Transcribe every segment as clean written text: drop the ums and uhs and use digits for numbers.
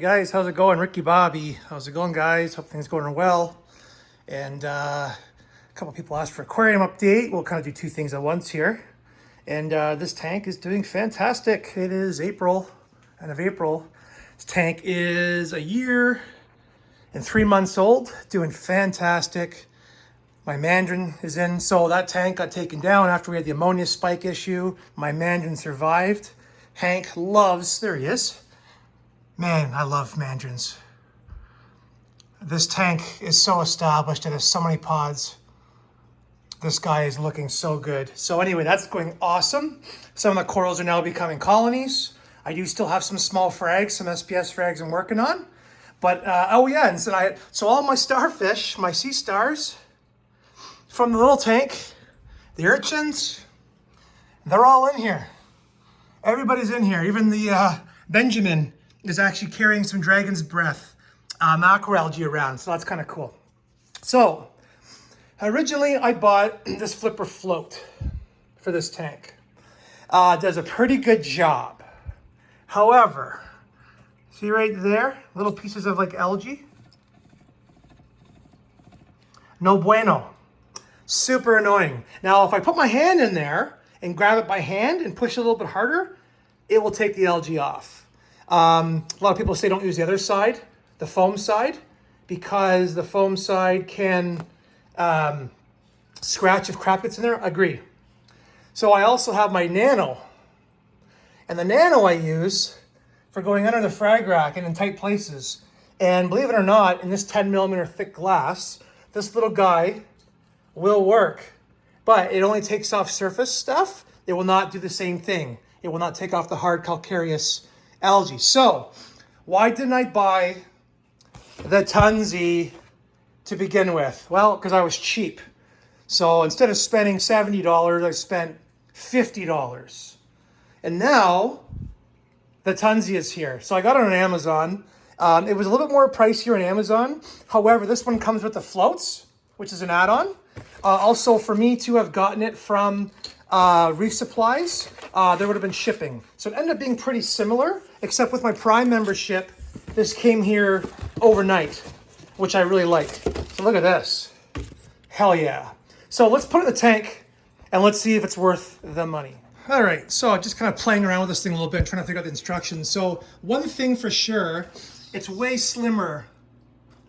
guys, how's it going? Ricky Bobby, how's it going, guys? Hope things going well. And a couple people asked for aquarium update. We'll kind of do two things at once here. And this tank is doing fantastic. It is April, end of April. This tank is 1 year and 3 months old, doing fantastic. My mandarin is in, so that tank got taken down after we had the ammonia spike issue. My mandarin survived. Hank loves, there he is. Man, I love mandarins. This tank is so established. It has so many pods. This guy is looking so good. So anyway, that's going awesome. Some of the corals are now becoming colonies. I do still have some small frags, some SPS frags I'm working on. But, oh yeah, and so all my starfish, my sea stars, from the little tank, the urchins, they're all in here. Everybody's in here. Even the Benjamin is actually carrying some dragon's breath macroalgae around, so that's kind of cool. So originally I bought this flipper float for this tank. Does a pretty good job. However, see right there, little pieces of like algae? No bueno. Super annoying. Now, if I put my hand in there and grab it by hand and push it a little bit harder, it will take the algae off. A lot of people say don't use the other side, the foam side, because the foam side can scratch if crap gets in there. Agree. So I also have my Nano. And the Nano I use for going under the frag rack and in tight places. And believe it or not, in this 10 millimeter thick glass, this little guy will work, but it only takes off surface stuff. It will not do the same thing. It will not take off the hard calcareous algae. So why didn't I buy the Tunze to begin with? Well, because I was cheap. So instead of spending $70, I spent $50. And now the Tunze is here. So I got it on Amazon. It was a little bit more pricier on Amazon. However, this one comes with the floats, which is an add-on. Also, for me to have gotten it from Reef Supplies, there would have been shipping. So it ended up being pretty similar, except with my Prime membership, this came here overnight, which I really like. So look at this. Hell yeah. So let's put it in the tank, and let's see if it's worth the money. All right, so just kind of playing around with this thing a little bit, trying to figure out the instructions. So one thing for sure, it's way slimmer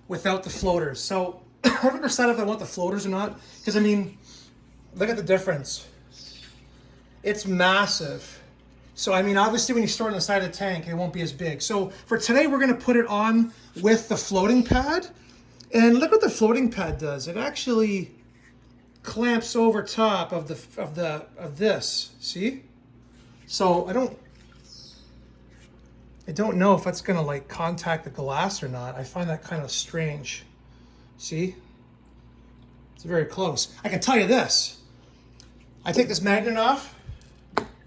without the floaters. So I haven't decided if I want the floaters or not, because I mean, look at the difference. It's massive. So I mean, obviously when you store it on the side of the tank, it won't be as big. So for today, we're gonna put it on with the floating pad. And look what the floating pad does. It actually clamps over top of this, see? So I don't know if that's gonna like contact the glass or not. I find that kind of strange. See? It's very close. I can tell you this. I take this magnet off,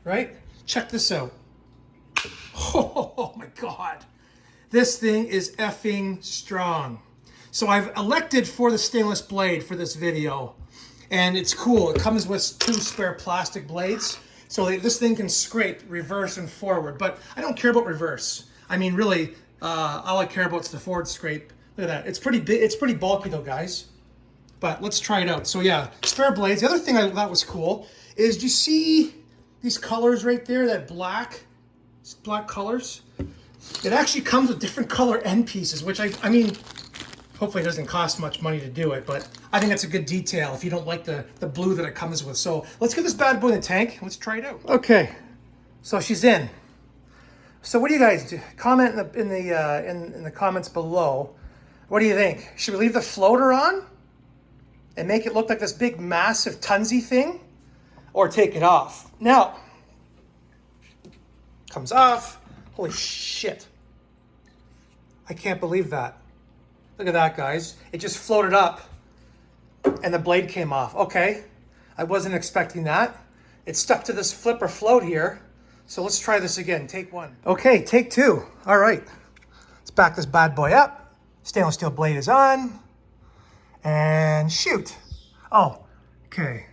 right? Check this out. Oh my God. This thing is effing strong. So I've elected for the stainless blade for this video. And it's cool. It comes with 2 spare plastic blades. So this thing can scrape reverse and forward. But I don't care about reverse. I mean, really, all I care about is the forward scrape. Look at that. It's pretty big. It's pretty bulky though, guys. But let's try it out. So yeah, spare blades. The other thing I thought was cool is, do you see these colors right there? That black colors. It actually comes with different color end pieces, which I mean, hopefully it doesn't cost much money to do it, but I think that's a good detail if you don't like the blue that it comes with. So let's get this bad boy in the tank. Let's try it out. Okay, so she's in. So what do you guys do? Comment in the comments below. What do you think? Should we leave the floater on and make it look like this big, massive Tunze thing, or take it off? Now, comes off. Holy shit. I can't believe that. Look at that, guys. It just floated up and the blade came off. Okay, I wasn't expecting that. It's stuck to this flipper float here. So let's try this again, take 1. Okay, take 2. All right, let's back this bad boy up. Stainless steel blade is on, and shoot. Oh, okay.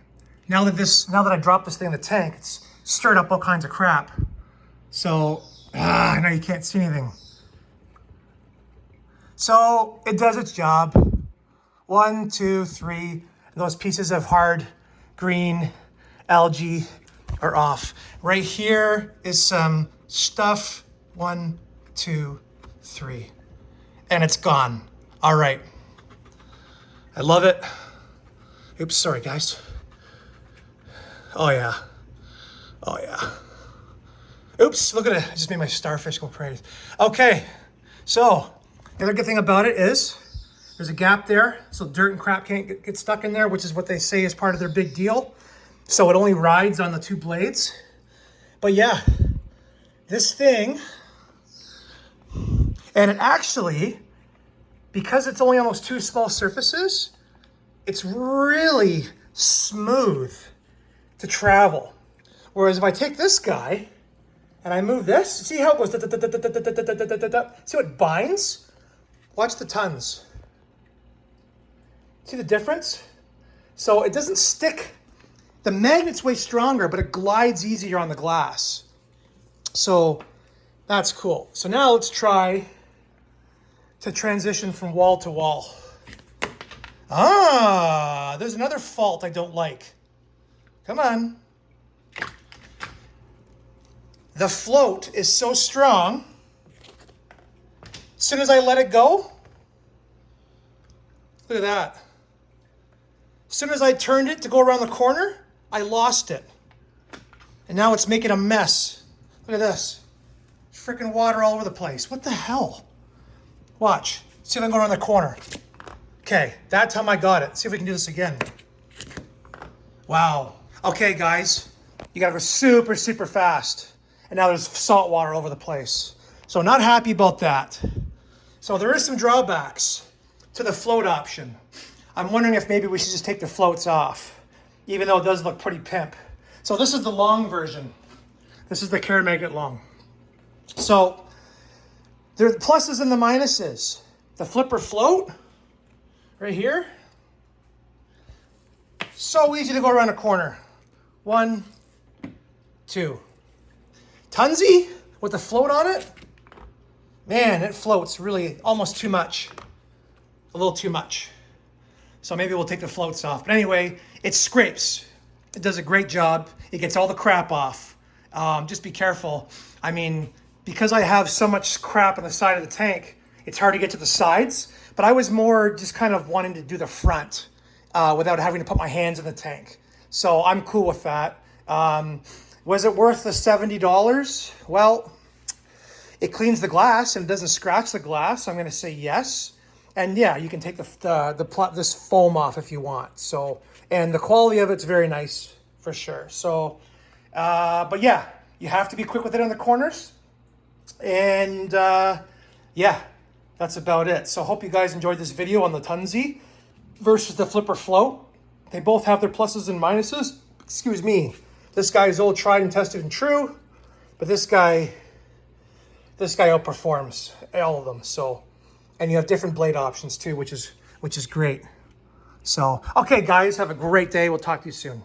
Now that I dropped this thing in the tank, it's stirred up all kinds of crap. So, I know you can't see anything. So it does its job. 1, 2, 3. Those pieces of hard green algae are off. Right here is some stuff. 1, 2, 3. And it's gone. All right. I love it. Oops, sorry guys. Oh yeah. Oh yeah. Oops, look at it. I just made my starfish go crazy. Okay, so the other good thing about it is there's a gap there, so dirt and crap can't get stuck in there, which is what they say is part of their big deal. So it only rides on the 2 blades. But yeah, this thing, and it actually, because it's only almost 2 small surfaces, it's really smooth to travel. Whereas if I take this guy and I move this, see how it goes, see how it binds? Watch the tons. See the difference? So it doesn't stick. The magnet's way stronger, but it glides easier on the glass. So that's cool. So now let's try to transition from wall to wall. Ah, there's another fault I don't like. Come on. The float is so strong. As soon as I let it go, look at that. As soon as I turned it to go around the corner, I lost it. And now it's making a mess. Look at this. Freaking water all over the place. What the hell? Watch. See if I can go around the corner. Okay, that time I got it. See if we can do this again. Wow. Okay, guys. You gotta go super, super fast. And now there's salt water all over the place. So not happy about that. So there is some drawbacks to the float option. I'm wondering if maybe we should just take the floats off, even though it does look pretty pimp. So this is the long version. This is the Care Magnet Long. So there are the pluses and the minuses. The flipper float, right here. So easy to go around a corner. 1, 2. Tunze with the float on it, man, it floats really almost too much. A little too much. So maybe we'll take the floats off. But anyway, it scrapes. It does a great job. It gets all the crap off. Just be careful. I mean, because I have so much crap on the side of the tank, it's hard to get to the sides. But I was more just kind of wanting to do the front without having to put my hands in the tank. So I'm cool with that. Was it worth the $70? Well, it cleans the glass and doesn't scratch the glass. So I'm going to say yes. And yeah, you can take this foam off if you want. So, and the quality of it's very nice for sure. So, but yeah, you have to be quick with it on the corners. And yeah, that's about it. So I hope you guys enjoyed this video on the Tunze versus the flipper float. They both have their pluses and minuses. Excuse me. This guy is old, tried and tested and true, but this guy outperforms all of them. So, and you have different blade options too, which is great. So, okay guys, have a great day. We'll talk to you soon.